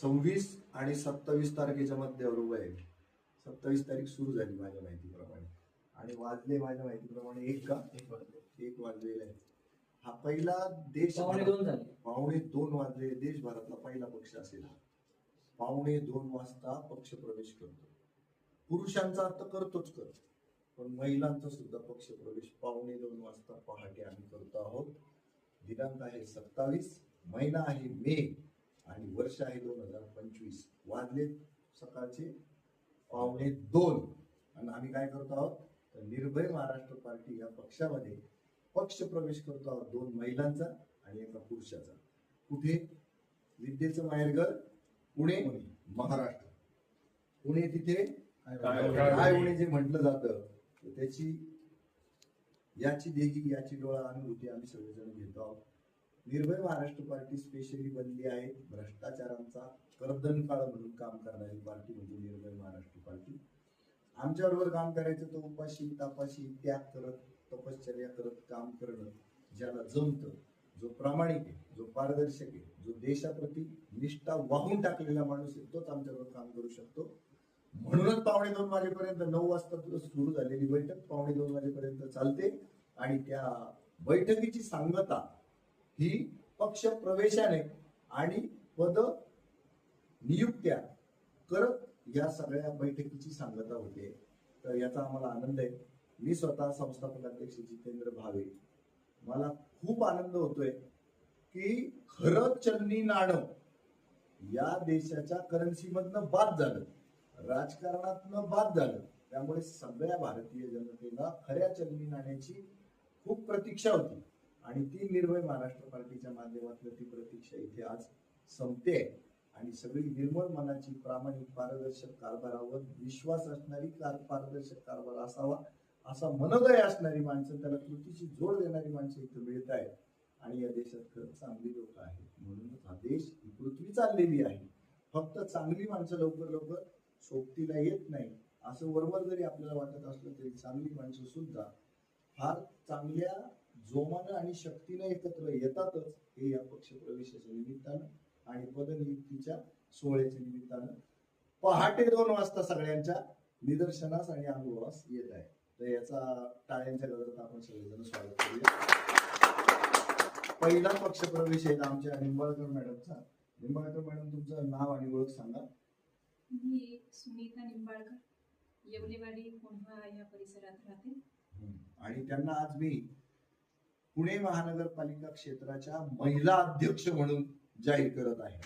26 आणि 27 तारखेच्या मध्यावर उभं आहे. 27 तारीख सुरू झाली माझ्या माहितीप्रमाणे आणि वाजले माझ्या माहितीप्रमाणे एक वाजलेला आहे. हा पहिला देश 2:15 वाजले देशभरातला पहिला पक्ष असेल. 2:15 वाजता पक्ष प्रवेश करतो. पुरुषांचा अर्थ करतोच पण महिलांचा सुद्धा पक्ष प्रवेश 2:15 वाजता पहाटे आम्ही करतो आहोत. दिनांक आहे 27, महिना आहे मे आणि वर्ष आहे 2025. वाजले सकाळचे 2:15 आणि आम्ही काय करतो आहोत तर निर्भय महाराष्ट्र पार्टी या पक्षामध्ये पक्ष प्रवेश करतो आहोत. 2 महिलांचा आणि 1 पुरुषाचा. कुठे? विद्येचं माहेरघर पुणे, महाराष्ट्र. पुणे तिथे काय होणे जे म्हटलं जातं त्याची याची देही याची डोळा अनुभूती आम्ही सगळेजण घेतो आहोत. निर्भय महाराष्ट्र पार्टी स्पेशली बनली आहे भ्रष्टाचारांचा कर्दनकाळ म्हणून काम करणारी पार्टी म्हणजे निर्भय महाराष्ट्र पार्टी. आमच्याबरोबर काम करायचं तर उपाशी तापाशी त्याग करत तपश्चर्या करत काम करणं ज्याला जमतं, जो प्रामाणिक आहे, जो पारदर्शक आहे, जो देशाप्रती निष्ठा वाहून टाकलेला माणूस आहे तोच आमच्याबरोबर काम करू शकतो. म्हणूनच 2:15 वाजेपर्यंत 9 वाजता सुरू झालेली बैठक 2:15 वाजेपर्यंत चालते आणि त्या बैठकीची सांगता ही पक्ष प्रवेशाने आणि पद नियुक्त्या करत या सगळ्या बैठकीची सांगता होते. तर याचा आम्हाला आनंद आहे. मी स्वतः संस्थापक अध्यक्ष जितेंद्र भावे. मला खूप आनंद होतोय की खरं चलनी नाणं या देशाच्या करन्सी मधनं बाद झालं, राजकारणातनं बाद झालं. त्यामुळे सगळ्या भारतीय जनतेला खऱ्या चलनी नाण्याची खूप प्रतीक्षा होती आणि ती निर्भय महाराष्ट्र पार्टीच्या माध्यमातून ती प्रतीक्षा इथे आज संपते आणि सगळी निर्मळ मनाची प्रामाणिक पारदर्शक कारभारावर विश्वास असणारी पारदर्शक कारभार असावा असा मनोदय असणारी माणसं, त्याला कृतीची जोड देणारी माणसं इथे मिळत आहेत आणि या देशात खरंच चांगली लोक आहेत. म्हणूनच हा देश ही पृथ्वी चाललेली आहे. फक्त चांगली माणसं लवकर सोबतीला येत नाही असं वरवर जरी आपल्याला वाटत असलं तरी चांगली माणसं सुद्धा फार चांगल्या जोमानं आणि शक्तीनं एकत्र येतातच. हे या पक्ष प्रवेशाच्या निमित्तानं आणि पदनियुक्तीच्या सोहळ्याच्या निमित्तानं पहाटे 2 वाजता सगळ्यांच्या निदर्शनास आणि अनुभवास येत आहे. तर याचा टाळ्यांच्या गजरात आपण सगळेजण स्वागत करूया. पहिला पक्ष प्रवेश आहे आमच्या निंबाळकर मॅडमचा. निंबाळकर मॅडम तुमचं नाव आणि ओळख सांगा. मी सुनीता निंबाळकर, येवलेवाडी कोंढवा या परिसरात राहते. आणि त्यांना आज मी पुणे महानगरपालिका क्षेत्राच्या महिला अध्यक्ष म्हणून जाहीर करत आहे.